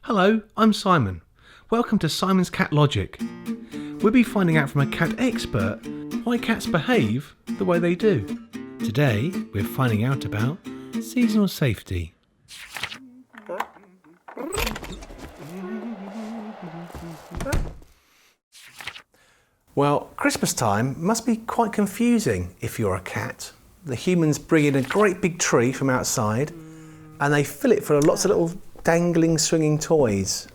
Hello, I'm Simon. Welcome to Simon's Cat Logic. We'll be finding out from a cat expert why cats behave the way they do. Today, we're finding out about seasonal safety. Well, Christmas time must be quite confusing if you're a cat. The humans bring in a great big tree from outside and they fill it full of lots of little dangling, swinging toys.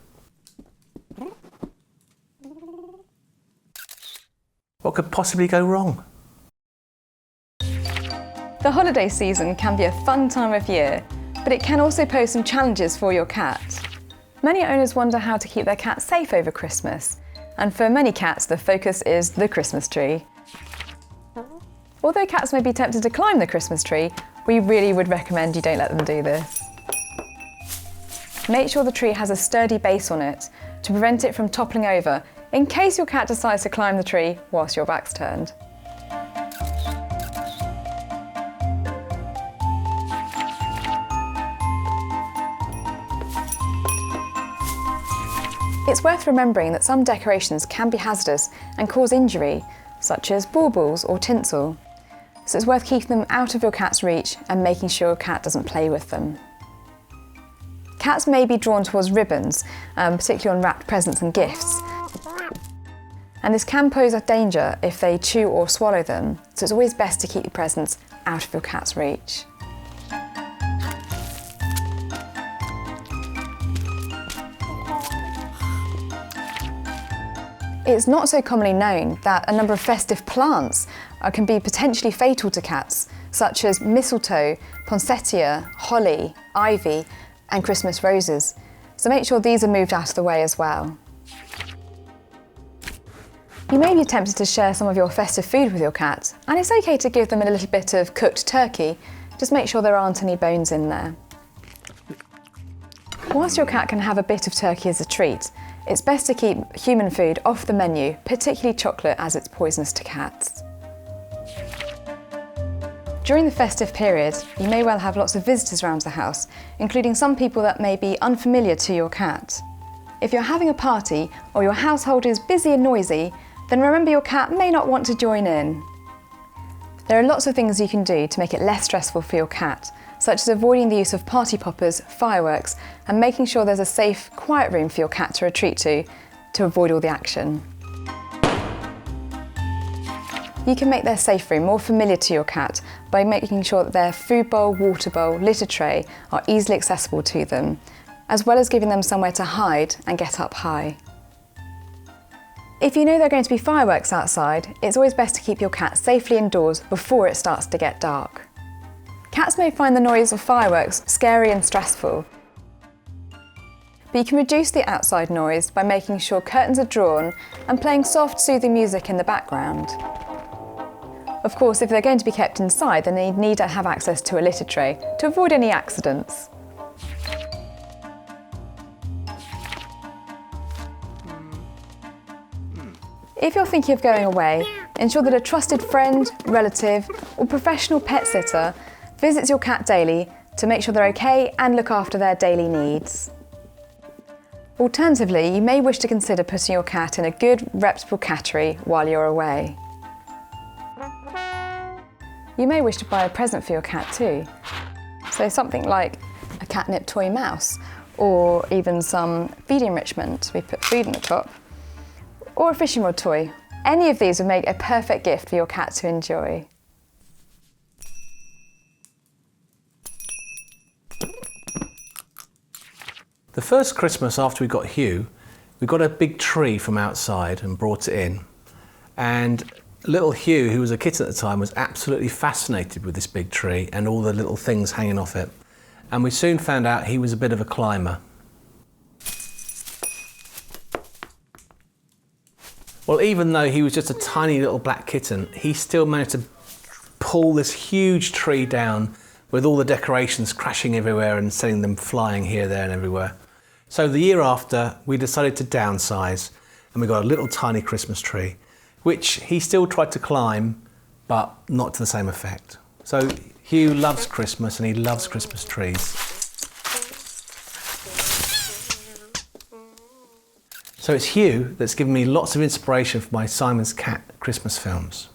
What could possibly go wrong? The holiday season can be a fun time of year, but it can also pose some challenges for your cat. Many owners wonder how to keep their cat safe over Christmas, and for many cats the focus is the Christmas tree. Although cats may be tempted to climb the Christmas tree, we really would recommend you don't let them do this. Make sure the tree has a sturdy base on it to prevent it from toppling over in case your cat decides to climb the tree whilst your back's turned. It's worth remembering that some decorations can be hazardous and cause injury, such as baubles or tinsel. So it's worth keeping them out of your cat's reach and making sure your cat doesn't play with them. Cats may be drawn towards ribbons, particularly on wrapped presents and gifts. And this can pose a danger if they chew or swallow them, so it's always best to keep your presents out of your cat's reach. It's not so commonly known that a number of festive plants can be potentially fatal to cats, such as mistletoe, poinsettia, holly, ivy, and Christmas roses. So make sure these are moved out of the way as well. You may be tempted to share some of your festive food with your cat, and it's okay to give them a little bit of cooked turkey. Just make sure there aren't any bones in there. Whilst your cat can have a bit of turkey as a treat, it's best to keep human food off the menu, particularly chocolate, as it's poisonous to cats. During the festive period, you may well have lots of visitors around the house, including some people that may be unfamiliar to your cat. If you're having a party or your household is busy and noisy, then remember your cat may not want to join in. There are lots of things you can do to make it less stressful for your cat, such as avoiding the use of party poppers, fireworks, and making sure there's a safe, quiet room for your cat to retreat to avoid all the action. You can make their safe room more familiar to your cat by making sure that their food bowl, water bowl, litter tray are easily accessible to them, as well as giving them somewhere to hide and get up high. If you know there are going to be fireworks outside, it's always best to keep your cat safely indoors before it starts to get dark. Cats may find the noise of fireworks scary and stressful, but you can reduce the outside noise by making sure curtains are drawn and playing soft, soothing music in the background. Of course, if they're going to be kept inside, then they need to have access to a litter tray to avoid any accidents. If you're thinking of going away, ensure that a trusted friend, relative, or professional pet sitter visits your cat daily to make sure they're okay and look after their daily needs. Alternatively, you may wish to consider putting your cat in a good, reputable cattery while you're away. You may wish to buy a present for your cat too. So something like a catnip toy mouse, or even some feed enrichment, we put food in the top, or a fishing rod toy. Any of these would make a perfect gift for your cat to enjoy. The first Christmas after we got Hugh, we got a big tree from outside and brought it in. And little Hugh, who was a kitten at the time, was absolutely fascinated with this big tree and all the little things hanging off it. And we soon found out he was a bit of a climber. Well, even though he was just a tiny little black kitten, he still managed to pull this huge tree down with all the decorations crashing everywhere and sending them flying here, there and everywhere. So the year after, we decided to downsize and we got a little tiny Christmas tree, which he still tried to climb, but not to the same effect. So Hugh loves Christmas and he loves Christmas trees. So it's Hugh that's given me lots of inspiration for my Simon's Cat Christmas films.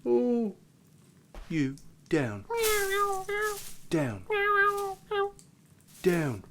Oh, you down, down, down.